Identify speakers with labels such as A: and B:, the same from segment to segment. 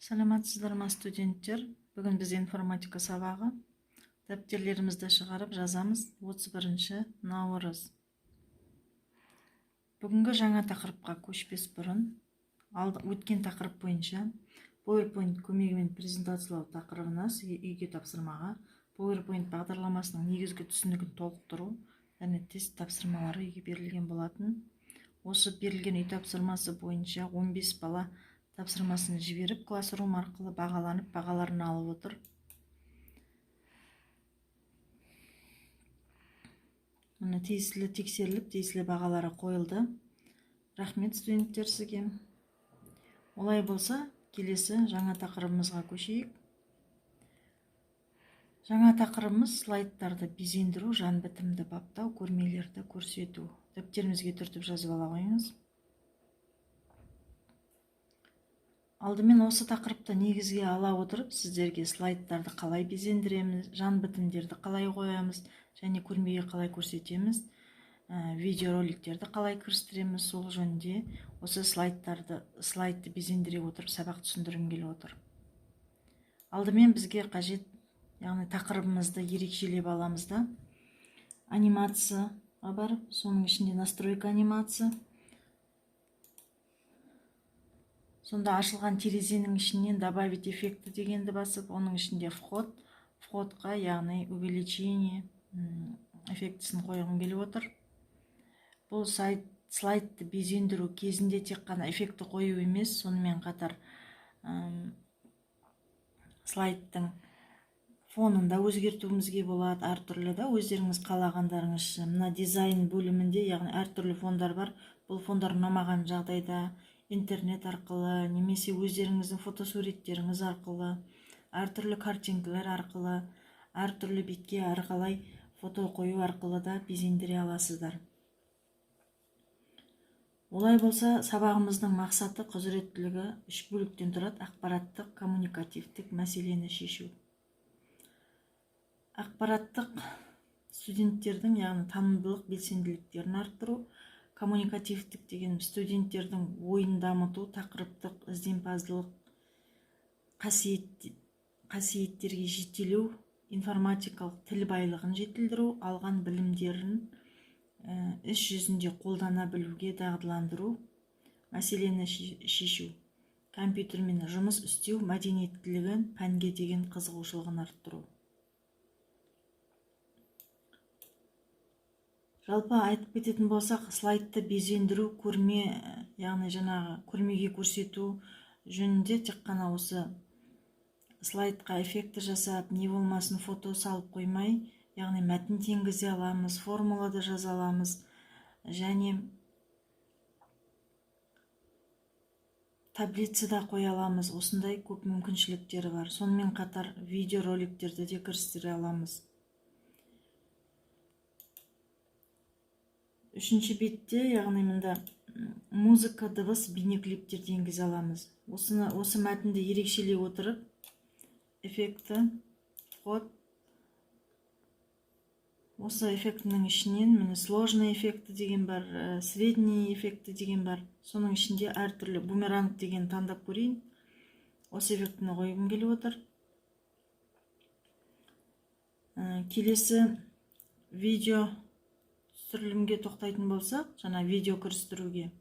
A: Саламатсыздар ма студенттер? Бүгін біз информатика сабағы. Дәптерлерімізді шығарып жазамыз 31 наурыз. Бүгінгі жаңа тақырыпқа көшпес бұрын, өткен тақырып бойынша PowerPoint көмегімен презентациялау тақырыбына үйге тапсырмаға PowerPoint бағдарламасының негізгі түсінігін толықтыру және тест тапсырмалары үйге берілген болатын. Осы берілген үй тапсырмасы бойынша 15 бала тапсырмасын жіберіп, классрум арқылы бағаланып, бағаларын алып отыр. Мұны тиесілі тексеріліп, тиесілі бағалары қойылды. Рахмет студенттер сізге. Олай болса, келесі жаңа тақырыбымызға көшейік. Жаңа тақырыбымыз слайдтарды безендіру, жан бітімді баптау, көрмелерді көрсету. Дәптерімізге түртіп жазып ала қойыңыз. Алдымен осы тақырыпты негізге ала отырып, сіздерге слайдтарды қалай безендіреміз, жан бітімдерді қалай қоямыз, және көрмеге қалай көрсетеміз, видеороликтерді қалай кірістіреміз, сол жөнінде осы слайдты безендіре отырып сабақ түсіндіргім келіп отыр. Алдымен бізге қажет, яғни тақырыбымызды ерекшелеп аламыз да, анимация бар, соның ішінде настройка анимация. Сонда ашылған терезенің ішінен добавить эффекті дегенді басып, оның ішінде входқа, яғни увеличение эффектісін қойғым келіп отыр. Бұл слайдты безендіру кезінде тек қана эффекті қою емес, сонымен қатар слайдтың фонында өзгертуімізге болады, әртүрлі да, өздеріңіз қалағандарыңызша. Мына дизайн бөлімінде, яғни әртүрлі фондар бар. Бұл фондар ұнамаған жағдайда интернет арқылы, немесе өздеріңіздің фотосуреттеріңіз арқылы, әртүрлі картинкалар арқылы, әртүрлі бетке әрқалай фото қою арқылы да безендіре аласыздар. Олай болса, сабағымыздың мақсаты, құзыреттілігі 3 бөліктен тұрады: ақпараттық, коммуникативтік мәселені шешу. Ақпараттық студенттердің, яғни танымдылық, белсенділіктерін арттыру. Коммуникативтік деген студенттердің ойын дамыту, тақырыптық ізденімпаздылық, қасиеттерге жетелеу, информатикалық тіл байлығын жетілдіру, алған білімдерін іс жүзінде қолдана білуге дағдыландыру, мәселені шешу, компьютермен жұмыс істеу мәдениеттілігін, пәнге деген қызығушылығын арттыру. Жалпы айтып кететін болсақ, слайдты безендіру, көрме, яғни жаңағы көрмеге көрсету жөнінде тек қана осы слайдқа эффекті жасап, не болмасын фото салып қоймай, яғни мәтін теңгізе аламыз, формулада жаза аламыз, және таблицада қоя аламыз. Осындай көп мүмкіншіліктері бар. Сонымен қатар видеороликтерді де кірістіре аламыз. Үшінші бетте, яғни мында музыка, дыбыс, бейнеклиптерді енгізе аламыз. Осы мәтінді ерекшелей отырып, эффекті, вход. Осы эффектінің ішінен міне сложный эффекті деген бар, средний эффекті деген бар. Соның ішінде әртүрлі бумеранг деген таңдап көрейін. Осы эффектіні қойғым келіп отыр. Келесі видео түсірілімге тоқтайтын болсақ, жаңа видео кірістіруге.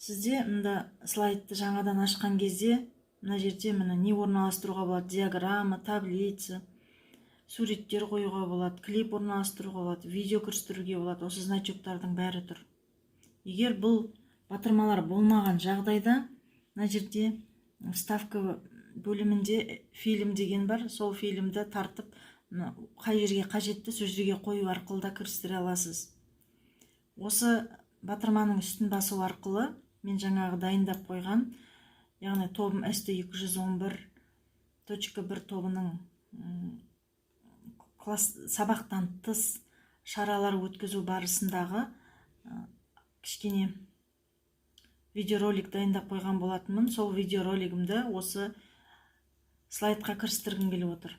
A: Сізде мында слайдты жаңадан ашқан кезде, мына жерде не орналастыруға болады: диаграмма, таблица, суреттер қоюға болады, клип орналастыруға болады, видео кірістіруге болады. Осы значоктардың бәрі тұр. Егер бұл батырмалар болмаған жағдайда, мына жерде вставка бөлімінде фильм деген бар. Сол фильмді тартып, қай жерге қажетті сол жерге қою арқылы да кірістіре аласыз. Осы батырманың үстін басу арқылы мен жаңағы дайындап қойған, яғни тобым ST211.1 тобының сабақтан тыс шаралар өткізу барысындағы кішкене видеоролик дайындап қойған болатынмын. Сол видеоролигімді осы слайдқа кірістіргім келіп отыр.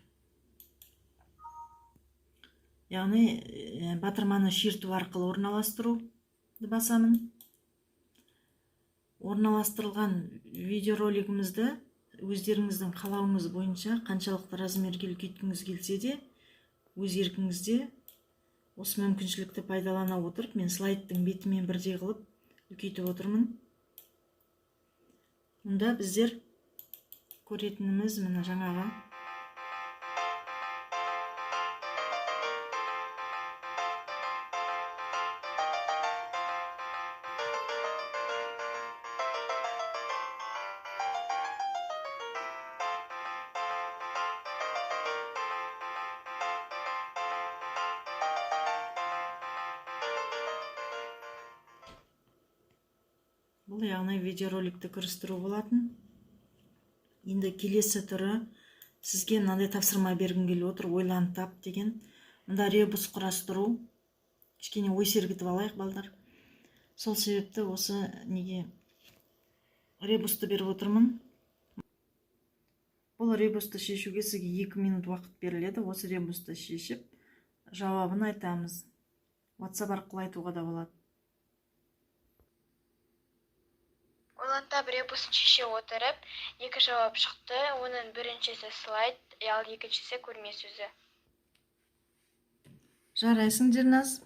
A: Яғни батырманы шерту арқылы орналастыруды басамын. Орналастырылған видеоролигімізді өздеріңіздің қалауыңыз бойынша қаншалықты размерге үлкейткіңіз келсе де, өз еркіңізде осы мүмкіншілікті пайдалана отырып, мен слайдтың бетімен бірдей қылып үлкейтіп отырмын. Мұнда біздер көретініміз мына жаңағы бұл яғни видеороликті кірістіру болатын. Енді келесі түрі, сізге мынандай тапсырма бергім келіп отыр, ойланып тап деген. Мында ребус құрастыру. Кішкене ой сергітіп алайық, балдар. Сол себепті осы неге ребусты беріп отырмын. Бұл ребусты шешуге сізге 2 минут уақыт беріледі. Осы ребусты шешіп, жауабын айтамыз. WhatsApp арқылы айтуға да болады.
B: Ойлантап ребусын шеше отырып, 2 жауап шықты. Оның біріншісі слайд, ал екіншісі көрме сөзі.
A: Жарайсың, Дерназ.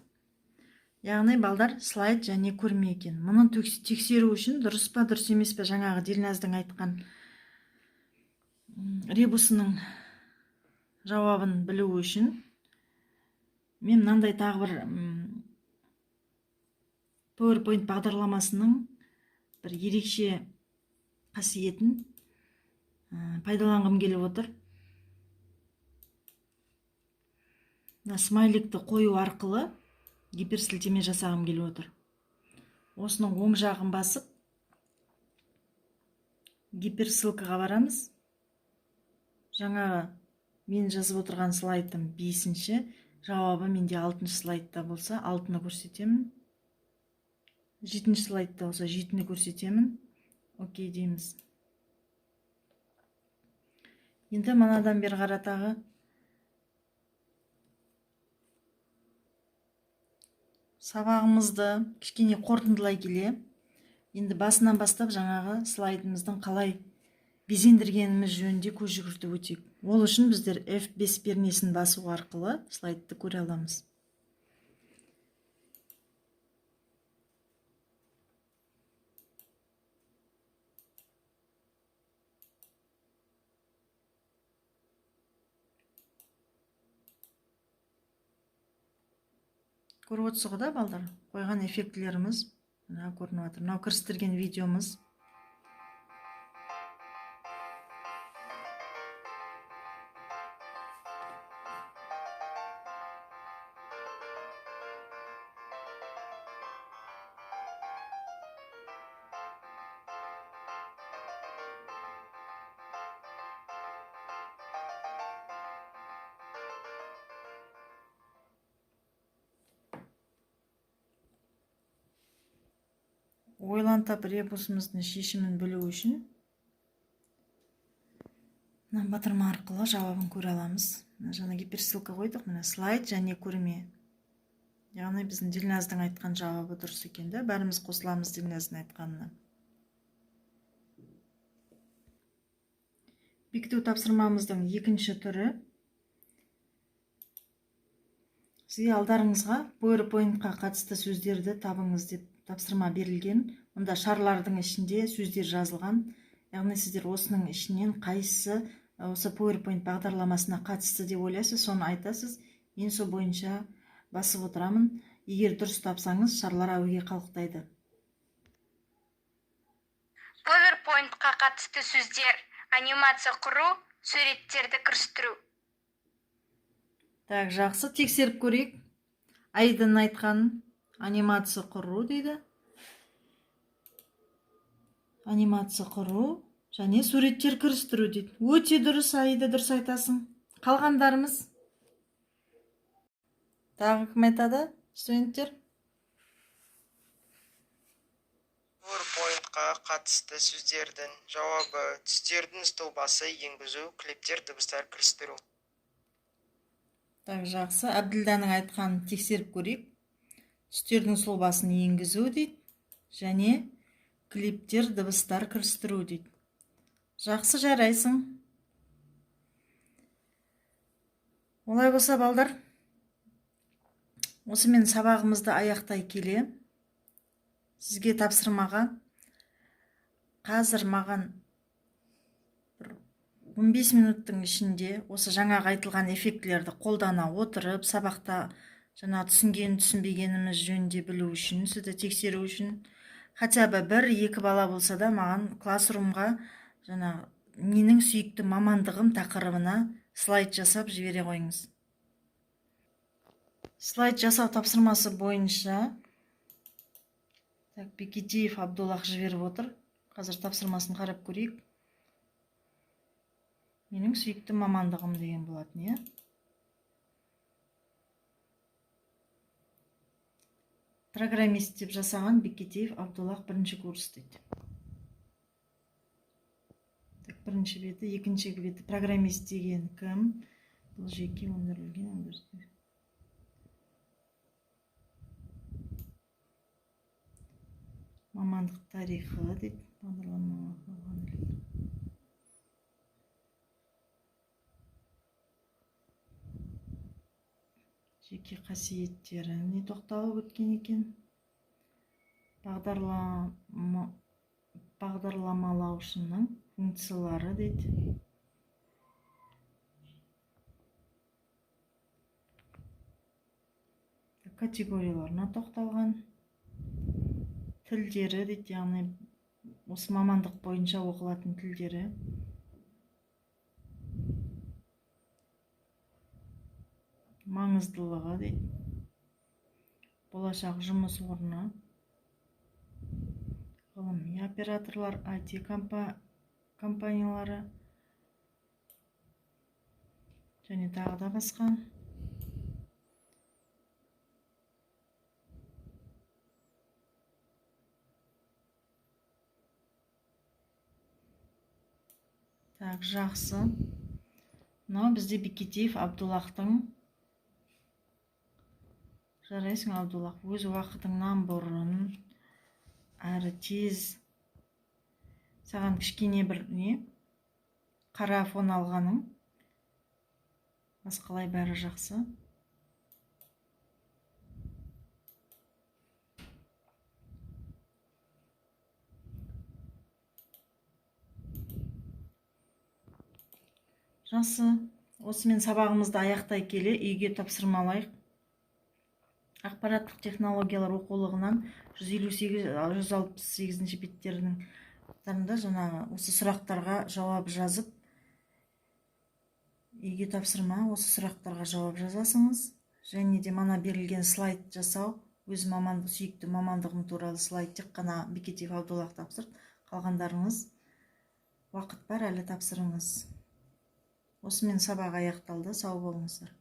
A: Яғни балдар слайд және көрме екен. Мұны тексеру үшін дұрыс па, дұрыс емес пе, жаңағы Дерназдың айтқан ребусының жауабын білу үшін мен мынандай тағы бір PowerPoint бағдарламасының бір ерекше қасиетін пайдаланғым келіп отыр. Смайликті қою арқылы гиперсілтеме жасағым келіп отыр. Осының оң жағын басып, гиперссылкаға барамыз. Жаңағы мен жазып отырған слайдтың 5-ші, жауабы менде 6-шы слайдта болса, 6-ны көрсетемін. 7-ші слайдта болса, 7-ні көрсетемін. Окей дейміз. Енді манадан бері қаратағы сабағымызды кішкене қорытындылай келе, енді басынан бастап жаңағы слайдымыздың қалай безендіргеніміз жөнінде көз жүгіртіп өтейік. Ол үшін біздер F5 пернесін басу арқылы слайдты көре аламыз. Көріп отырсыз ғой да, балдар, қойған эффектілеріміз көрініп жатыр. Мынау кірістірген видеомыз. Ойлантап ребусымыздың шешімін білу үшін батырма арқылы жауабын көре аламыз. Жаңа гиперссылка қойдық, мына слайд және көрме. Яғни біздің Дилназдың айтқан жауабы дұрыс екен де, бәріміз қосыламыз Дилназдың айтқанына. Бекіту тапсырмамыздың 2-ші түрі. Сізге алдарыңызға PowerPoint-қа қатысты сөздерді табыңыз деп тапсырма берілген. Онда шарлардың ішінде сөздер жазылған. Яғни сіздер осының ішінен қайсысы осы PowerPoint бағдарламасына қатысты деп ойлайсыз, соны айтасыз. Мен сол бойынша басып отырамын. Егер дұрыс тапсаңыз, шарлар әуеге қалықтайды.
B: PowerPoint-қа қатысты сөздер: анимация құру, суреттерді кірістіру.
A: Так, жақсы, тексеріп көрейік. Айдын айтқан анимация құру дейді. Анимация құру және суреттер кірістіру дейді. Өте дұрыс, Айда, дұрыс айтасың. Қалғандарымыз? Тағы кім айтады, студенттер?
C: PowerPoint-қа қатысты сөздердің жауабы: түстердің столбасы енгізу, клиптер, дыбыстар кірістіру.
A: Так, жақсы. Әбділданың айтқанын тексеріп көрейік. Түстердің сұлбасын енгізу дейді, және клиптер, дыбыстар кірістіру дейді. Жақсы, жарайсың. Олай болса, балдар, осымен сабағымызды аяқтай келе, сізге тапсырмаға қазір маған 15 минуттың ішінде осы жаңағы айтылған эффектілерді қолдана отырып, сабақта жаңа түсінбегеніміз жөнінде білу үшін, сізді тексеру үшін, хотя бы 1-2 бала болса да маған классрумға жаңа менің сүйікті мамандығым тақырыбына слайд жасап жібере қойыңыз. Слайд жасау тапсырмасы бойынша Бекетеев Абдуллах жіберіп отыр. Қазір тапсырмасын қарап көрейік. Менің сүйікті мамандығым деген болатын, е? Программист деп жасаған Бекетеев Абдуллах 1-ші курс дейді. Бірінші беті, екінші беті программист деген кім? Бұл жеке өндірілген өндірістер. Мамандық тарихы дейді. Жеке қасиеттері не тоқталып өткен екен? Бағдарламалаушының функциялары дейді. Категорияларына тоқталған. Тілдері дейді, яғни осы мамандық бойынша оқылатын тілдері. Маңыздылығы дейді. Болашақ жұмыс орны. Ғылыми операторлар, IT компаниялары және тағы да басқа. Так, жақсы. Мынау бізде Бекетеев Абдуллахтың. Жарайсың, Абдуллах, өз уақытыңнан бұрын әрі тез саған кішкене бір қара фон алғаның. Басқалай бәрі жақсы. Жақсы, осымен сабағымызды аяқтай келе үйге тапсырмалайық. Ақпараттық технологиялар оқулығынан 158-168 беттердің жаңағы осы сұрақтарға жауап жазып, үйге тапсырма, осы сұрақтарға жауап жазасыңыз. Және де мана берілген слайд жасау, өз сүйікті мамандығым туралы слайд тек қана Бекетеев Абдуллах тапсырды. Қалғандарыңыз уақыт бар, әлі тапсырыңыз. Осымен сабақ аяқталды. Сау болыңыздар.